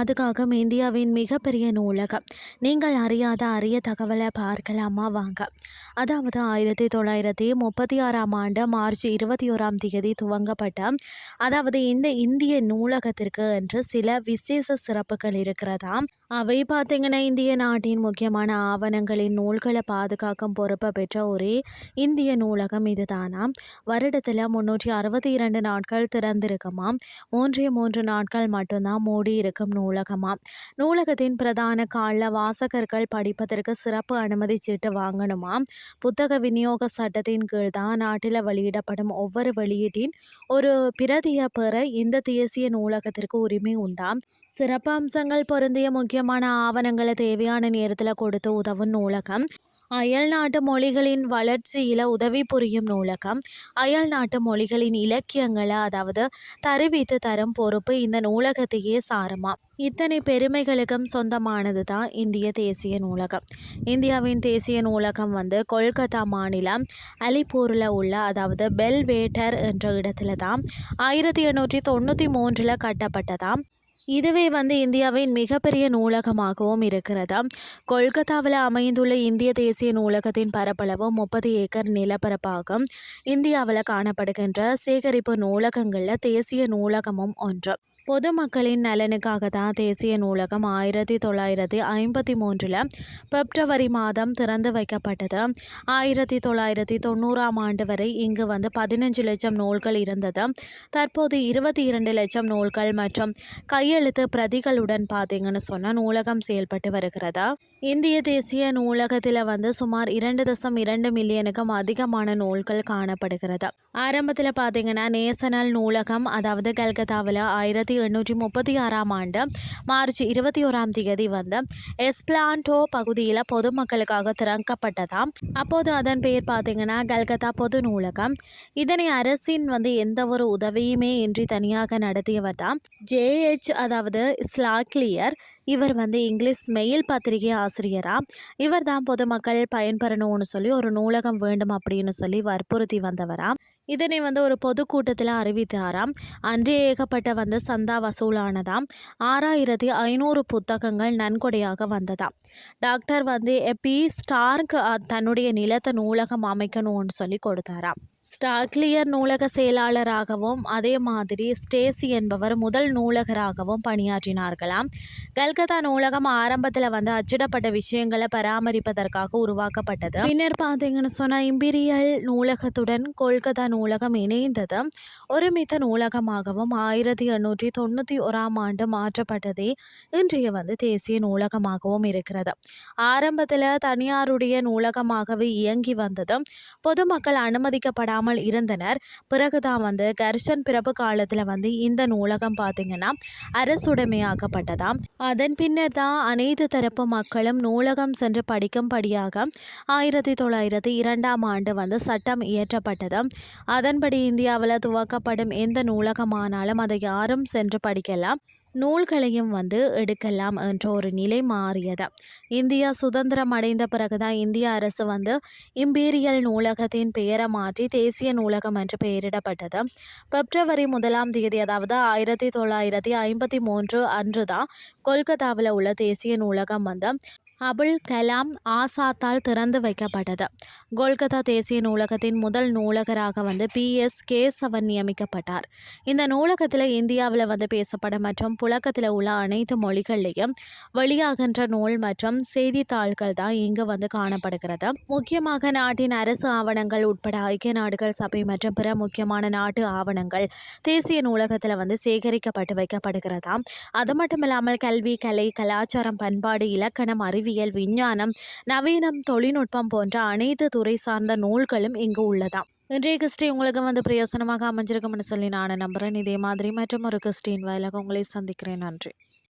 பாதுகாக்கும் இந்தியாவின் மிகப்பெரிய நூலகம். நீங்கள் அறியாத அரிய தகவலை பார்க்கலாமா வாங்க. அதாவது 1936ஆம் ஆண்டு மார்ச் 21ஆம் தேதி துவங்கப்பட்ட இந்த இந்திய நூலகத்திற்கு என்று சில விசேஷ சிறப்புகள் இருக்கிறதா. அவை பார்த்தீங்கன்னா, இந்திய நாட்டின் முக்கியமான ஆவணங்களின் நூல்களை பாதுகாக்கும் பொறுப்பை பெற்ற ஒரே இந்திய நூலகம் இதுதானாம். வருடத்தில் 362 நாட்கள் திறந்திருக்குமாம். 3 நாட்கள் மட்டும்தான் மூடி இருக்கும் நூலகமாம். நூலகத்தின் பிரதான காலில் வாசகர்கள் படிப்பதற்கு சிறப்பு அனுமதி சீட்டு வாங்கணுமாம். புத்தக விநியோக சட்டத்தின் கீழ் தான் நாட்டில் வெளியிடப்படும் ஒவ்வொரு வெளியீட்டின் ஒரு பிரதியை பெற இந்த தேசிய நூலகத்திற்கு உரிமை உண்டாம். சிறப்பு அம்சங்கள் பொருந்திய முக்கியமான ஆவணங்களை தேவையான நேரத்தில் கொடுத்து உதவும் நூலகம். அயல் நாட்டு மொழிகளின் வளர்ச்சியில் உதவி புரியும் நூலகம். அயல் நாட்டு மொழிகளின் இலக்கியங்களை தருவித்து தரும் பொறுப்பு இந்த நூலகத்தையே சாருமா. இத்தனை பெருமைகளுக்கும் சொந்தமானது தான் இந்திய தேசிய நூலகம். இந்தியாவின் தேசிய நூலகம் கொல்கத்தா மாநிலம் அலிப்பூரில் உள்ள பெல்வேட்டர் என்ற இடத்துல தான் 1893 கட்டப்பட்டதாம். இதுவே இந்தியாவின் மிகப்பெரிய நூலகமாகவும் இருக்கிறது. கொல்கத்தாவில் அமைந்துள்ள இந்திய தேசிய நூலகத்தின் பரப்பளவு 30 ஏக்கர் நிலப்பரப்பாகும். இந்தியாவில் காணப்படுகின்ற சேகரிப்பு நூலகங்களில் தேசிய நூலகமும் ஒன்று. பொதுமக்களின் நலனுக்காக தான் தேசிய நூலகம் 1953 பிப்ரவரி மாதம் திறந்து வைக்கப்பட்டது. 1990ஆம் ஆண்டு வரை இங்கு 15 லட்சம் நூல்கள் இருந்தது. தற்போது 22 லட்சம் நூல்கள் மற்றும் கையெழுத்து பிரதிகளுடன் பார்த்தீங்கன்னு சொன்னால் நூலகம் செயல்பட்டு வருகிறது. இந்திய தேசிய நூலகத்தில் சுமார் 2.2 மில்லியனுக்கும் அதிகமான நூல்கள் காணப்படுகிறது. ஆரம்பத்தில் பார்த்தீங்கன்னா நேஷனல் நூலகம் கல்கத்தாவில் 1836ஆம் ஆண்டு மார்ச் 21ஆம் தேதி எஸ்பிளான்டோ பகுதியில் பொதுமக்களுக்காக திறக்கப்பட்டதாம். அப்போது அதன் பெயர் பார்த்தீங்கன்னா கல்கத்தா பொது நூலகம். இதனை அரசின் எந்த ஒரு உதவியுமே இன்றி தனியாக நடத்தியவர் தான் JH ஸ்லாக்லியர். இவர் இங்கிலீஷ் மெயில் பத்திரிகை ஆசிரியரா. இவர் தான் பொதுமக்கள் பயன்பெறணும்னு சொல்லி ஒரு நூலகம் வேண்டும் அப்படின்னு சொல்லி வற்புறுத்தி வந்தவரா. இதனை ஒரு பொதுக்கூட்டத்தில் அறிவித்தாராம். அன்றே ஏகப்பட்ட சந்தா வசூலானதாம். 6500 புத்தகங்கள் நன்கொடையாக வந்ததாம். டாக்டர் எப்பி ஸ்டார்க் தன்னுடைய நிலத்தை நூலகம் அமைக்கணும்னு சொல்லி கொடுத்தாராம். ஸ்டாக்லியர் நூலக செயலாளராகவும் அதே மாதிரி ஸ்டேசி என்பவர் முதல் நூலகராகவும் பணியாற்றினார்களாம். கல்கத்தா நூலகம் ஆரம்பத்தில் அச்சிடப்பட்ட விஷயங்களை பராமரிப்பதற்காக உருவாக்கப்பட்டது. பின்னர் பார்த்தீங்கன்னு சொன்னால் இம்பீரியல் நூலகத்துடன் கொல்கத்தா நூலகம் இணைந்தது. ஒருமித்த நூலகமாகவும் 1891ஆம் ஆண்டு மாற்றப்பட்டதே இன்றைய தேசிய நூலகமாகவும் இருக்கிறது. ஆரம்பத்தில் தனியாருடைய நூலகமாகவே இயங்கி வந்தது. பொதுமக்கள் அனுமதிக்கப்படாமல் இருந்தனர். பிறகுதான் கர்ஷன் பிறப்பு காலத்தில் இந்த நூலகம் பார்த்தீங்கன்னா அரசுடைமையாக்கப்பட்டதாம். அதன் பின்னர் தான் அனைத்து தரப்பு மக்களும் நூலகம் சென்று படிக்கும்படியாக 1902ஆம் ஆண்டு சட்டம் இயற்றப்பட்டது. அதன்படி இந்தியாவில் துவக்கப்படும் எந்த நூலகமானாலும் அதை யாரும் சென்று படிக்கலாம், நூல்களையும் எடுக்கலாம் என்ற ஒரு நிலை மாறியது. இந்தியா சுதந்திரம் அடைந்த பிறகுதான் இந்திய அரசு இம்பீரியல் நூலகத்தின் பெயரை மாற்றி தேசிய நூலகம் என்று பெயரிடப்பட்டது. பிப்ரவரி 1ஆம் தேதி 1953 அன்று தான் கொல்கத்தாவில் உள்ள தேசிய நூலகம் அபுல் கலாம் ஆசாத்தால் திறந்து வைக்கப்பட்டது. கொல்கத்தா தேசிய நூலகத்தின் முதல் நூலகராக PS கேசவன் நியமிக்கப்பட்டார். இந்த நூலகத்தில் இந்தியாவில் பேசப்படும் மற்றும் புழக்கத்தில் உள்ள அனைத்து மொழிகள்லையும் வெளியாகின்ற நூல் மற்றும் செய்தித்தாள்கள் தான் இங்கு காணப்படுகிறது. முக்கியமாக நாட்டின் அரசு ஆவணங்கள் உட்பட ஐக்கிய நாடுகள் சபை மற்றும் பிற முக்கியமான நாட்டு ஆவணங்கள் தேசிய நூலகத்தில் சேகரிக்கப்பட்டு வைக்கப்படுகிறதாம். அது மட்டும் இல்லாமல் கல்வி, கலை, கலாச்சாரம், பண்பாடு, இலக்கணம், அறிவியல், விஞ்ஞானம், நவீனம், தொழில்நுட்பம் போன்ற அனைத்து துறை சார்ந்த நூல்களும் இங்கு உள்ளதாம். இன்றைய கிறிஸ்டி உங்களுக்கு பிரயோசனமாக அமைஞ்சிருக்கும்னு சொல்லி நான் நம்புகிறேன். இதே மாதிரி மற்றும் ஒரு கிறிஸ்டின் வாயிலாக உங்களை சந்திக்கிறேன். நன்றி.